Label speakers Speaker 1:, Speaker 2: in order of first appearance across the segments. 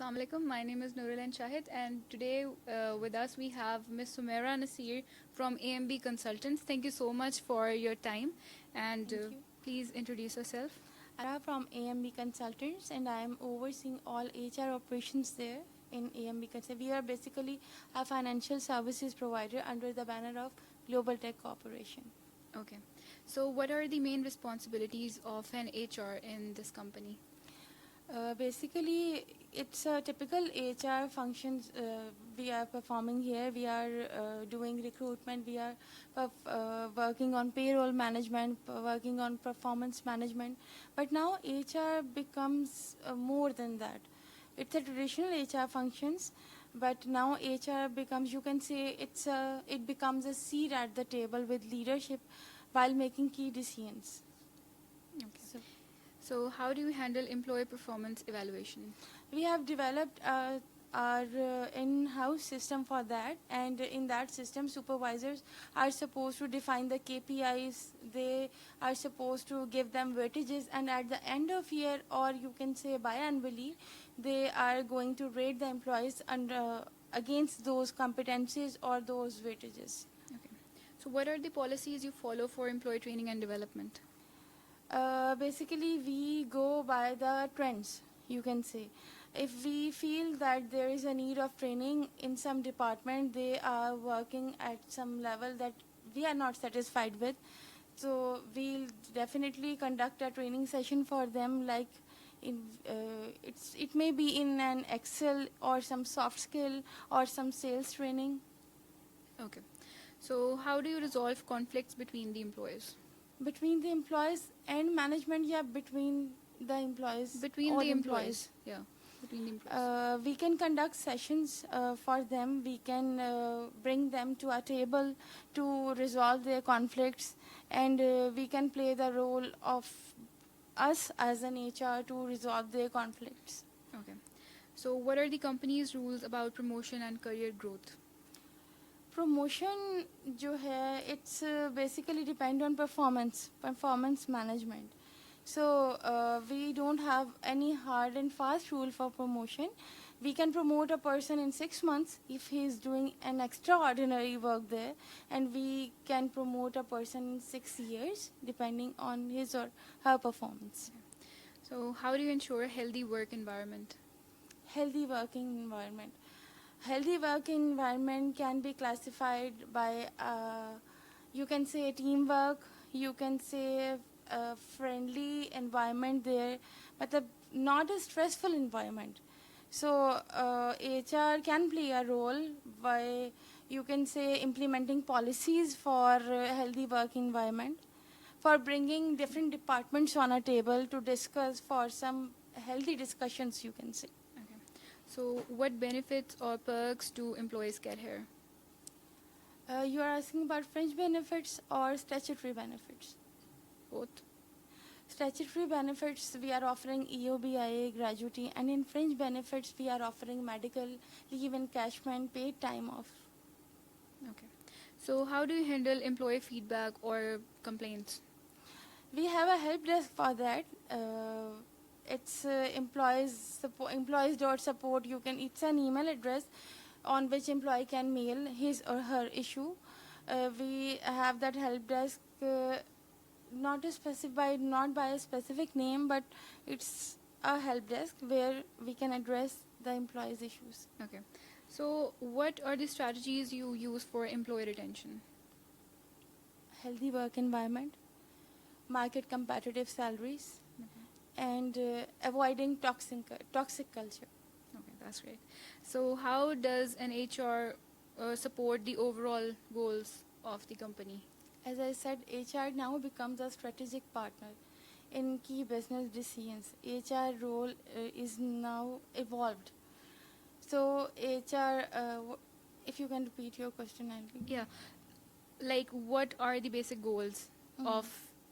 Speaker 1: Assalamu alaikum. My name is Nurilan Shahid, and today with us we have Ms. Sumaira Nasir from AMB Consultants. Thank you so much for your time, and
Speaker 2: Thank you.
Speaker 1: please introduce yourself.
Speaker 2: From AMB Consultants, and I am overseeing all HR operations there in AMB Consultants. We are basically a financial services provider under the banner of Global Tech Corporation.
Speaker 1: Okay. So, what are the main responsibilities of an HR in this company?
Speaker 2: Basically, it's a typical HR functions we are performing here. We are doing recruitment. We are working on payroll management, working on performance management. But now HR becomes more than that. It's a traditional HR functions, but now HR becomes, you can say, it becomes a seat at the table with leadership while making key decisions.
Speaker 1: Okay. So, how do you handle employee performance evaluation?
Speaker 2: We have developed our in-house system for that, and in that system supervisors are supposed to define the KPIs. They are supposed to give them weightages, and at the end of year, or you can say biannually, they are going to rate the employees against those competencies or those weightages.
Speaker 1: Okay. So, what are the policies you follow for employee training and development?
Speaker 2: Basically, we go by the trends, you can say. If we feel that there is a need of training in some department, they are working at some level that we are not satisfied with. So we'll definitely conduct a training session for them, like it may be in an Excel or some soft skill or some sales training.
Speaker 1: Okay. So, how do you resolve conflicts between the employees?
Speaker 2: Between the employees and management, yeah, between the employees.
Speaker 1: Between
Speaker 2: All
Speaker 1: the employees, yeah. Between the employees.
Speaker 2: We can conduct sessions for them. We can bring them to a table to resolve their conflicts, and we can play the role of us as an HR to resolve their conflicts.
Speaker 1: Okay. So, what are the company's rules about promotion and career growth?
Speaker 2: Promotion जो है, it's basically depend on performance management. So we don't have any hard and fast rule for promotion. We can promote a person in 6 months if he is doing an extraordinary work there, and we can promote a person in 6 years depending on his or her performance.
Speaker 1: So, how do you ensure a healthy work environment?
Speaker 2: Healthy working environment. Healthy working environment can be classified by, you can say teamwork, you can say a friendly environment there, but not a stressful environment. So HR can play a role by, you can say, implementing policies for healthy work environment, for bringing different departments on a table to discuss for some healthy discussions, you can say.
Speaker 1: Okay. So, what benefits or perks do employees get here?
Speaker 2: You are asking about fringe benefits or statutory benefits?
Speaker 1: Both.
Speaker 2: Statutory benefits, we are offering EOBIA gratuity, and in fringe benefits, we are offering medical leave encashment, paid time off.
Speaker 1: Okay. So, how do you handle employee feedback or complaints?
Speaker 2: We have a help desk for that. It's employees.support. It's an email address on which employee can mail his or her issue. We have that help desk. Not by a specific name, but it's a help desk where we can address the employees' issues.
Speaker 1: Okay. So, what are the strategies you use for employee retention?
Speaker 2: Healthy work environment, market competitive salaries, and avoiding toxic culture.
Speaker 1: Okay, that's great. So, how does an HR support the overall goals of the company?
Speaker 2: As I said, HR now becomes a strategic partner in key business decisions. HR role is now evolved. So HR, if you can repeat your question,
Speaker 1: Yeah. Like, what are the basic goals of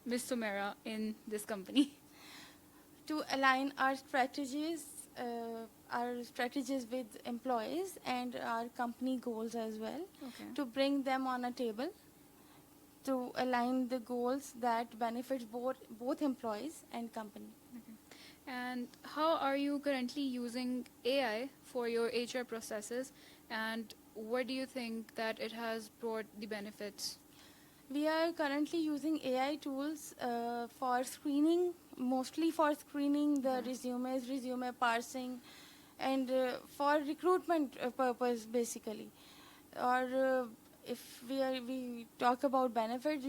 Speaker 1: Ms. Sumaira in this company?
Speaker 2: To align our strategies with employees and our company goals as well.
Speaker 1: Okay.
Speaker 2: To bring them on a table, to align the goals that benefits both employees and company.
Speaker 1: Okay. And how are you currently using AI for your HR processes, and what do you think that it has brought the benefits?
Speaker 2: We are currently using AI tools for screening, mostly for screening the
Speaker 1: Okay.
Speaker 2: resumes, resume parsing, and for recruitment purpose basically. Or if we talk about benefits,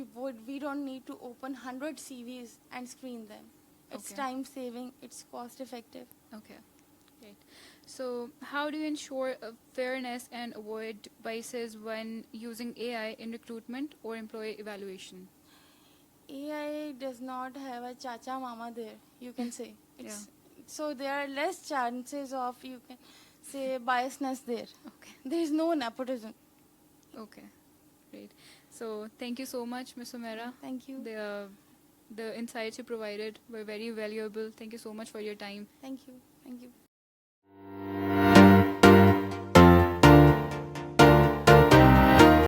Speaker 2: we don't need to open 100 CVs and screen them. It's
Speaker 1: Okay.
Speaker 2: time saving. It's cost effective.
Speaker 1: Okay, great. So, how do you ensure fairness and avoid biases when using AI in recruitment or employee evaluation?
Speaker 2: AI does not have a chacha mama there, you can say.
Speaker 1: Yeah.
Speaker 2: So there are less chances of, you can say, biasness there.
Speaker 1: Okay.
Speaker 2: There is no nepotism.
Speaker 1: Okay, great. So, thank you so much, Ms. Omera.
Speaker 2: Thank you.
Speaker 1: The insights you provided were very valuable. Thank you so much for your time.
Speaker 2: Thank you. Thank you.